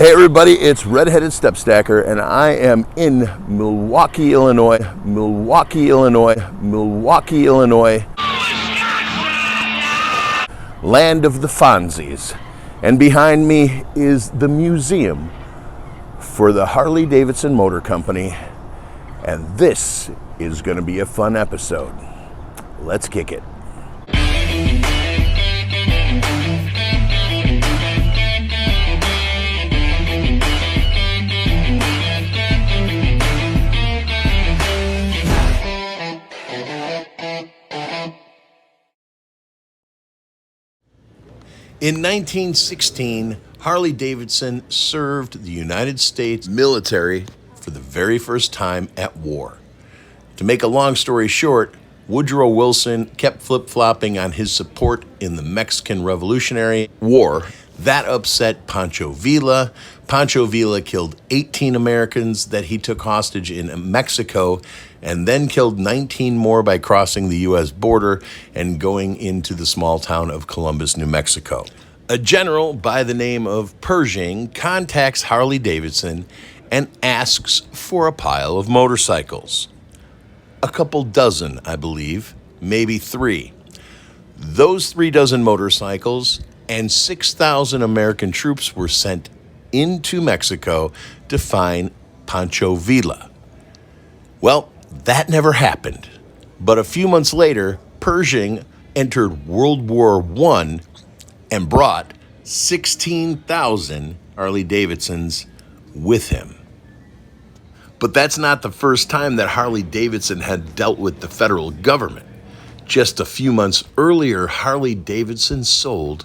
Hey everybody, it's Redheaded Step Stacker, and I am in Milwaukee, Illinois. Land of the Fonzies. And behind me is the museum for the Harley Davidson Motor Company. And this is going to be a fun episode. Let's kick it. In 1916, Harley Davidson served the United States military for the very first time at war. To make a long story short, Woodrow Wilson kept flip-flopping on his support in the Mexican Revolutionary War. That upset Pancho Villa. Pancho Villa killed 18 Americans that he took hostage in Mexico, and then killed 19 more by crossing the U.S. border and going into the small town of Columbus, New Mexico. A general by the name of Pershing contacts Harley Davidson and asks for a pile of motorcycles. A couple dozen, I believe, maybe 3. Those 3 dozen motorcycles and 6,000 American troops were sent into Mexico to find Pancho Villa. Well, that never happened. But a few months later, Pershing entered World War I and brought 16,000 Harley Davidsons with him. But that's not the first time that Harley Davidson had dealt with the federal government. Just a few months earlier, Harley Davidson sold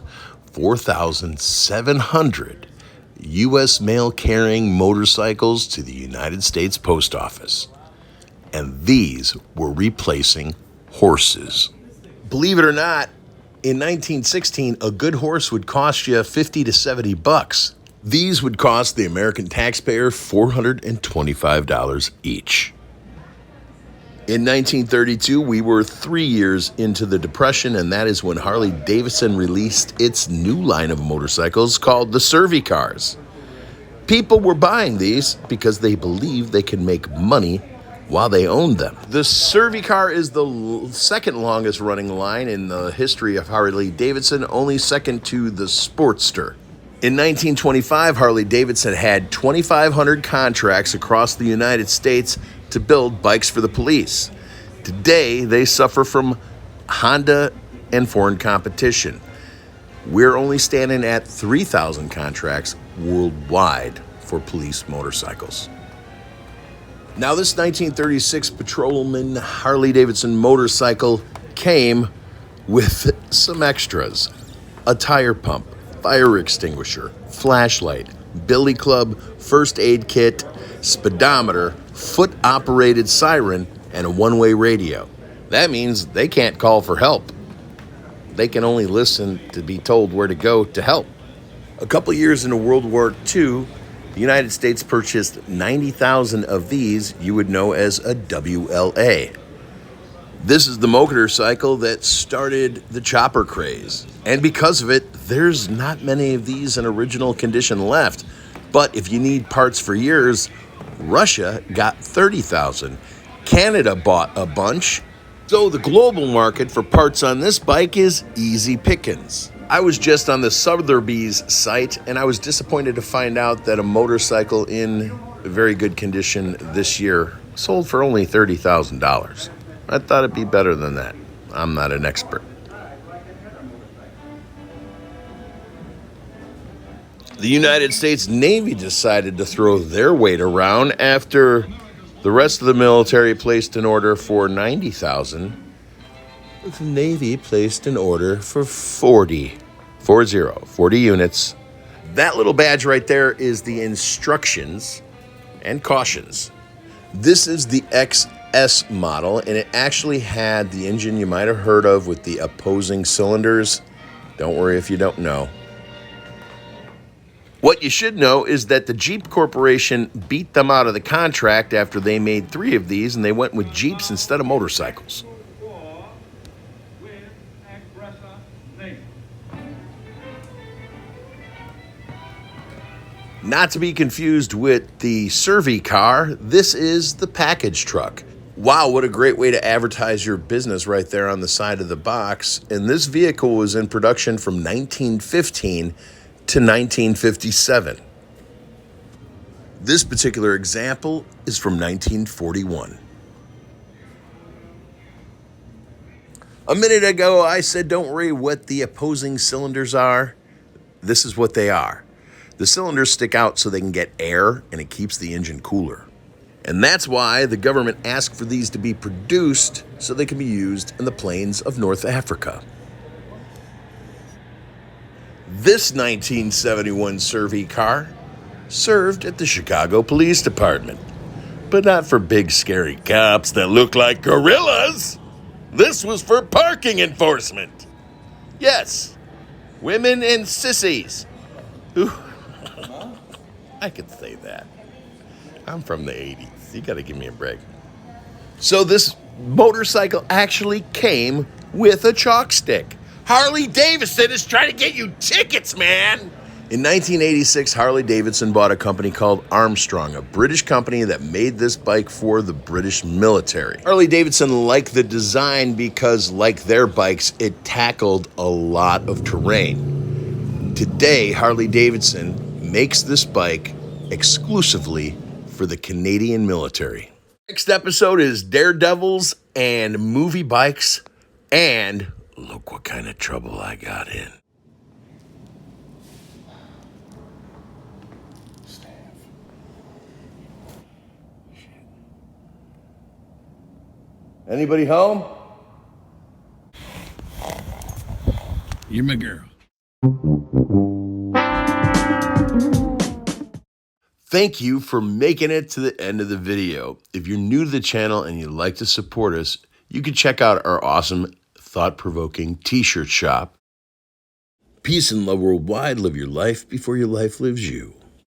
4,700 U.S. mail-carrying motorcycles to the United States Post Office. And these were replacing horses. Believe it or not, in 1916, a good horse would cost you $50 to $70. These would cost the American taxpayer $425 each. In 1932, we were 3 years into the Depression, and that is when Harley Davidson released its new line of motorcycles called the Servy Cars. People were buying these because they believed they could make money while they owned them. The Servy Car is the second longest running line in the history of Harley Davidson, only second to the Sportster. In 1925, Harley Davidson had 2,500 contracts across the United States to build bikes for the police. Today, they suffer from Honda and foreign competition. We're only standing at 3,000 contracts worldwide for police motorcycles. Now, this 1936 Patrolman Harley Davidson motorcycle came with some extras: a tire pump, fire extinguisher, flashlight, billy club, first aid kit, speedometer, foot-operated siren, and a one-way radio. That means they can't call for help. They can only listen to be told where to go to help. A couple years into World War II, the United States purchased 90,000 of these you would know as a WLA. This is the motorcycle that started the chopper craze. And because of it, there's not many of these in original condition left. But if you need parts for years, Russia got 30,000. Canada bought a bunch. So the global market for parts on this bike is easy pickings. I was just on the Sotheby's site, and I was disappointed to find out that a motorcycle in very good condition this year sold for only $30,000. I thought it'd be better than that. I'm not an expert. The United States Navy decided to throw their weight around after the rest of the military placed an order for 90,000. The Navy placed an order for 40 units. That little badge right there is the instructions and cautions. This is the XS model, and it actually had the engine you might have heard of with the opposing cylinders. Don't worry if you don't know. What you should know is that the Jeep Corporation beat them out of the contract after they made 3 of these, and they went with Jeeps instead of motorcycles. Not to be confused with the Survey car, this is the package truck. Wow, what a great way to advertise your business right there on the side of the box. And this vehicle was in production from 1915 to 1957. This particular example is from 1941. A minute ago, I said don't worry what the opposing cylinders are. This is what they are. The cylinders stick out so they can get air, and it keeps the engine cooler. And that's why the government asked for these to be produced so they can be used in the plains of North Africa. This 1971 Survey car served at the Chicago Police Department, but not for big scary cops that look like gorillas. This was for parking enforcement. Yes, women and sissies. Ooh. I could say that. I'm from the 80s. You gotta give me a break. So this motorcycle actually came with a chalk stick. Harley Davidson is trying to get you tickets, man! In 1986, Harley Davidson bought a company called Armstrong, a British company that made this bike for the British military. Harley Davidson liked the design because, like their bikes, it tackled a lot of terrain. Today, Harley Davidson makes this bike exclusively for the Canadian military. Next episode is Daredevils and movie bikes, and look what kind of trouble I got in. Anybody home? You're my girl. Thank you for making it to the end of the video. If you're new to the channel and you'd like to support us, you can check out our awesome, thought-provoking t-shirt shop. Peace and love worldwide. Live your life before your life lives you.